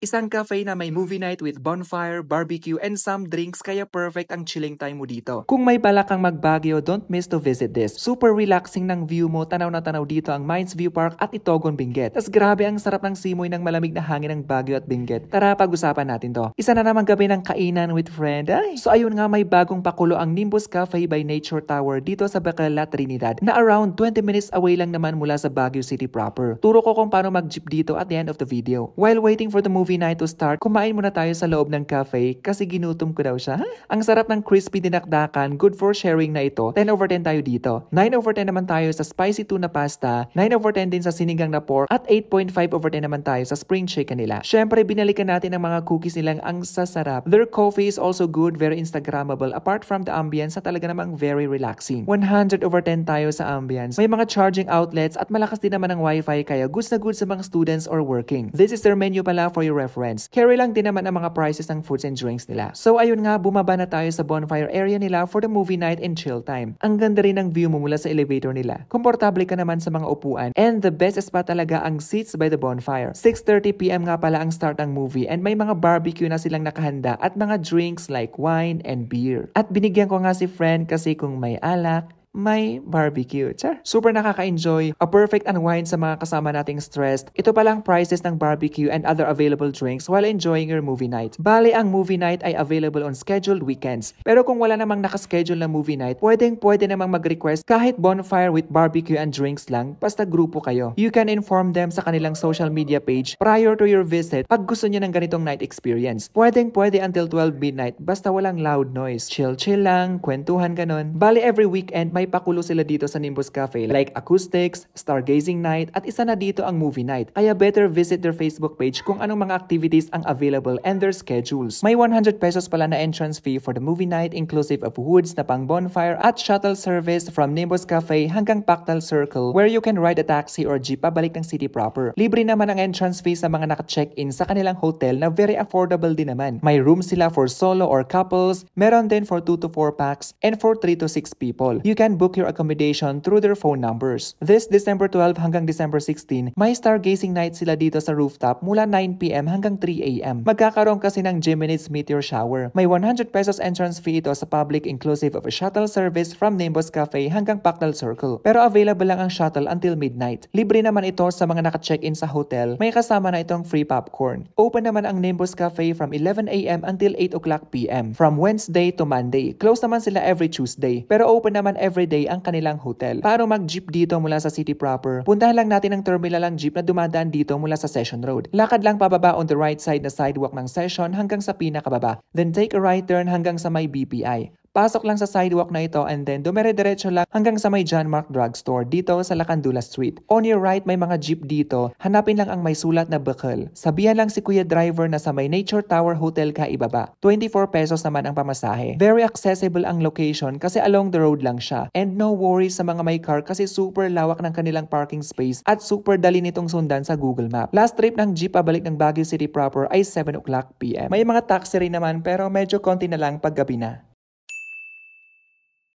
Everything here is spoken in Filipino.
Isang cafe na may movie night with bonfire, barbecue, and some drinks kaya perfect ang chilling time mo dito. Kung may balak kang mag-Baguio, don't miss to visit this. Super relaxing ng view mo, tanaw na tanaw dito ang Mines View Park at Itogon, Benguet. Tas grabe ang sarap ng simoy ng malamig na hangin ng Baguio at Benguet. Tara, pag-usapan natin to. Isa na namang gabi ng kainan with friend. So ayun nga, may bagong pakulo ang Nimbus Cafe by Nature Tower dito sa Bacala, Trinidad na around 20 minutes away lang naman mula sa Baguio City proper. Turo ko kung paano mag-jeep dito at the end of the video. While waiting for the movie night to start, kumain muna tayo sa loob ng cafe kasi ginutom ko daw siya. Ang sarap ng crispy dinakdakan, good for sharing na ito. 10 over 10 tayo dito. 9 over 10 naman tayo sa spicy tuna pasta, 9 over 10 din sa sinigang na pork, at 8.5 over 10 naman tayo sa spring chicken nila. Syempre, binalikan natin ang mga cookies nilang ang sasarap. Their coffee is also good, very Instagrammable, apart from the ambience na talaga namang very relaxing. 100 over 10 tayo sa ambience. May mga charging outlets at malakas din naman ang wifi kaya goods na goods sa mga students or working. This is their menu pala for your reference. Carry lang din naman ang mga prices ng foods and drinks nila. So ayun nga, bumaba na tayo sa bonfire area nila for the movie night and chill time. Ang ganda rin ng view mo mula sa elevator nila. Komportable ka naman sa mga upuan. And the best spot talaga ang seats by the bonfire. 6:30 PM nga pala ang start ng movie and may mga barbecue na silang nakahanda at mga drinks like wine and beer. At binigyan ko nga si friend kasi kung may alak, may barbecue. Char. Super nakaka-enjoy. A perfect unwind sa mga kasama nating stressed. Ito palang prices ng barbecue and other available drinks while enjoying your movie night. Bale, ang movie night ay available on scheduled weekends. Pero kung wala namang nakaschedule na movie night, pwede namang mag-request kahit bonfire with barbecue and drinks lang, basta grupo kayo. You can inform them sa kanilang social media page prior to your visit pag gusto niyo ng ganitong night experience. Pwede until 12 midnight, basta walang loud noise. Chill lang, kwentuhan ganon. Bale, every weekend may pakulo sila dito sa Nimbus Cafe like acoustics, stargazing night, at isa na dito ang movie night. Kaya better visit their Facebook page kung anong mga activities ang available and their schedules. May 100 pesos pala na entrance fee for the movie night inclusive of woods na pang bonfire at shuttle service from Nimbus Cafe hanggang Pactal Circle where you can ride a taxi or jeep pabalik ng city proper. Libre naman ang entrance fee sa mga naka-check-in sa kanilang hotel na very affordable din naman. May room sila for solo or couples, meron din for 2 to 4 packs, and for 3 to 6 people. You can book your accommodation through their phone numbers. This December 12 hanggang December 16, may stargazing night sila dito sa rooftop mula 9 PM hanggang 3 AM. Magkakaroon kasi ng Gemini's meteor shower. May 100 pesos entrance fee ito sa public inclusive of a shuttle service from Nimbus Cafe hanggang Pactal Circle. Pero available lang ang shuttle until midnight. Libre naman ito sa mga naka-check-in sa hotel. May kasama na itong free popcorn. Open naman ang Nimbus Cafe from 11 AM until 8 o'clock PM. From Wednesday to Monday. Close naman sila every Tuesday. Pero open naman every day ang kanilang hotel. Paano mag-jeep dito mula sa city proper? Puntahan lang natin ang terminal ng jeep na dumadaan dito mula sa Session Road. Lakad lang pababa on the right side na sidewalk ng Session hanggang sa pinakababa. Then take a right turn hanggang sa may BPI. Pasok lang sa sidewalk na ito and then dumire-diretso lang hanggang sa may John Mark Drugstore dito sa Lacandula Street. On your right, may mga jeep dito. Hanapin lang ang may sulat na Bacol. Sabihan lang si Kuya Driver na sa may Nature Tower Hotel ka ibaba. 24 pesos naman ang pamasahe. Very accessible ang location kasi along the road lang siya. And no worries sa mga may car kasi super lawak ng kanilang parking space at super dali nitong sundan sa Google Map. Last trip ng jeep pabalik ng Baguio City proper ay 7 o'clock PM. May mga taxi rin naman pero medyo konti na lang pag gabi na.